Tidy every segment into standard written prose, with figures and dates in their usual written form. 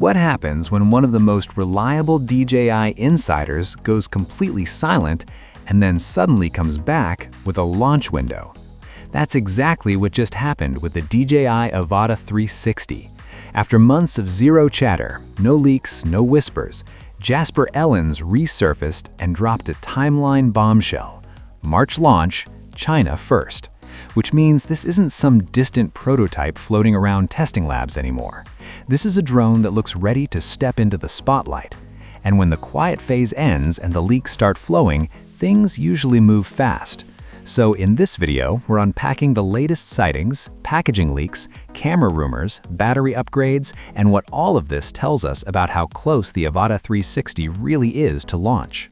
What happens when one of the most reliable DJI insiders goes completely silent and then suddenly comes back with a launch window? That's exactly what just happened with the DJI Avata 360. After months of zero chatter, no leaks, no whispers, Jasper Ellens resurfaced and dropped a timeline bombshell. March launch, China first. Which means this isn't some distant prototype floating around testing labs anymore. This is a drone that looks ready to step into the spotlight. And when the quiet phase ends and the leaks start flowing, things usually move fast. So in this video, we're unpacking the latest sightings, packaging leaks, camera rumors, battery upgrades, and what all of this tells us about how close the Avata 360 really is to launch.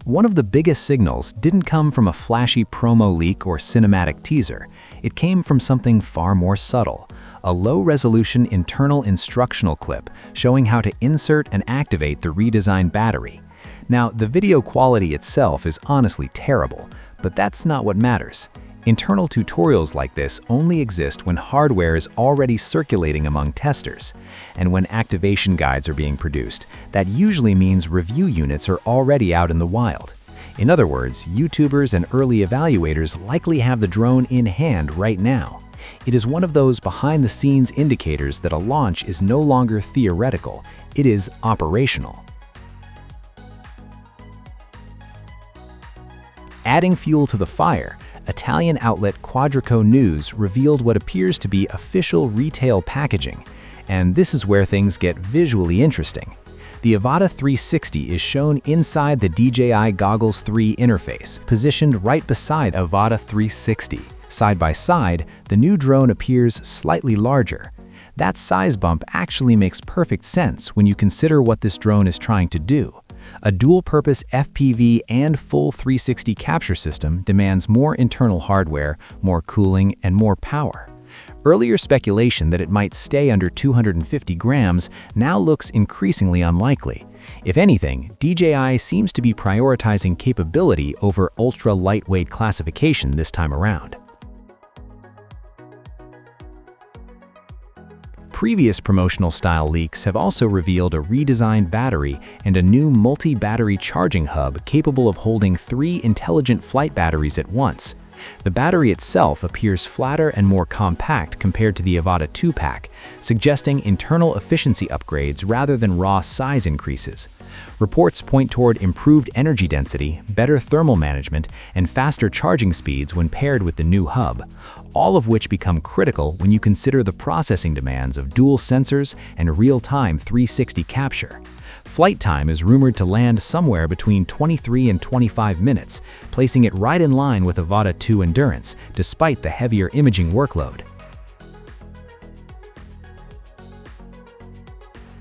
One of the biggest signals didn't come from a flashy promo leak or cinematic teaser. It came from something far more subtle, a low-resolution internal instructional clip showing how to insert and activate the redesigned battery. Now, the video quality itself is honestly terrible, but that's not what matters. Internal tutorials like this only exist when hardware is already circulating among testers. And when activation guides are being produced, that usually means review units are already out in the wild. In other words, YouTubers and early evaluators likely have the drone in hand right now. It is one of those behind-the-scenes indicators that a launch is no longer theoretical, it is operational. Adding fuel to the fire, Italian outlet Quadrico News revealed what appears to be official retail packaging, and this is where things get visually interesting. The Avata 360 is shown inside the DJI Goggles 3 interface, positioned right beside Avata 360. Side by side, the new drone appears slightly larger. That size bump actually makes perfect sense when you consider what this drone is trying to do. A dual-purpose FPV and full 360 capture system demands more internal hardware, more cooling, and more power. Earlier speculation that it might stay under 250 grams now looks increasingly unlikely. If anything, DJI seems to be prioritizing capability over ultra-lightweight classification this time around. Previous promotional-style leaks have also revealed a redesigned battery and a new multi-battery charging hub capable of holding 3 intelligent flight batteries at once. The battery itself appears flatter and more compact compared to the Avata 2-pack, suggesting internal efficiency upgrades rather than raw size increases. Reports point toward improved energy density, better thermal management, and faster charging speeds when paired with the new hub, all of which become critical when you consider the processing demands of dual sensors and real-time 360 capture. Flight time is rumored to land somewhere between 23 and 25 minutes, placing it right in line with Avata 2 Endurance, despite the heavier imaging workload.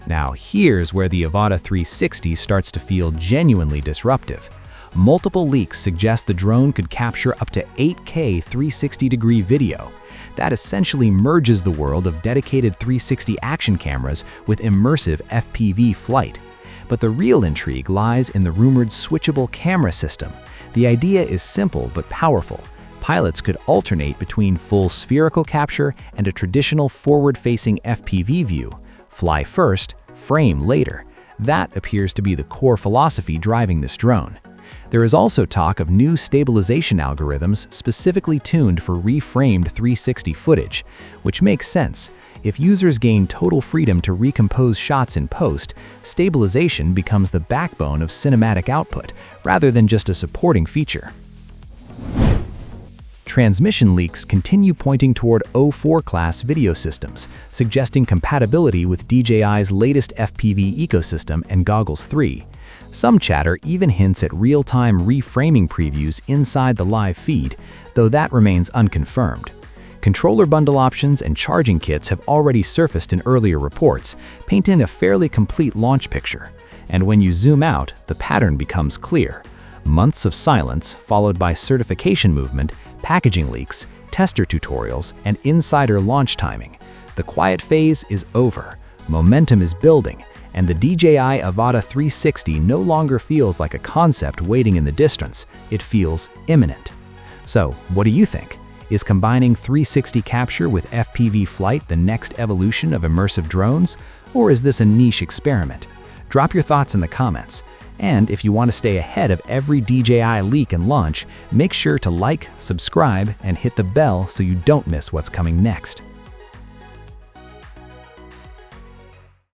Now here's where the Avata 360 starts to feel genuinely disruptive. Multiple leaks suggest the drone could capture up to 8K 360-degree video. That essentially merges the world of dedicated 360 action cameras with immersive FPV flight. But the real intrigue lies in the rumored switchable camera system. The idea is simple but powerful. Pilots could alternate between full spherical capture and a traditional forward-facing FPV view. Fly first, frame later. That appears to be the core philosophy driving this drone. There is also talk of new stabilization algorithms specifically tuned for reframed 360 footage, which makes sense. If users gain total freedom to recompose shots in post, stabilization becomes the backbone of cinematic output, rather than just a supporting feature. Transmission leaks continue pointing toward O4 class video systems, suggesting compatibility with DJI's latest FPV ecosystem and Goggles 3. Some chatter even hints at real-time reframing previews inside the live feed, though that remains unconfirmed. Controller bundle options and charging kits have already surfaced in earlier reports, painting a fairly complete launch picture. And when you zoom out, the pattern becomes clear. Months of silence, followed by certification movement, packaging leaks, tester tutorials, and insider launch timing. The quiet phase is over, momentum is building, and the DJI Avata 360 no longer feels like a concept waiting in the distance, it feels imminent. So, what do you think? Is combining 360 capture with FPV flight the next evolution of immersive drones, or is this a niche experiment? Drop your thoughts in the comments. And if you want to stay ahead of every DJI leak and launch, make sure to like, subscribe, and hit the bell so you don't miss what's coming next.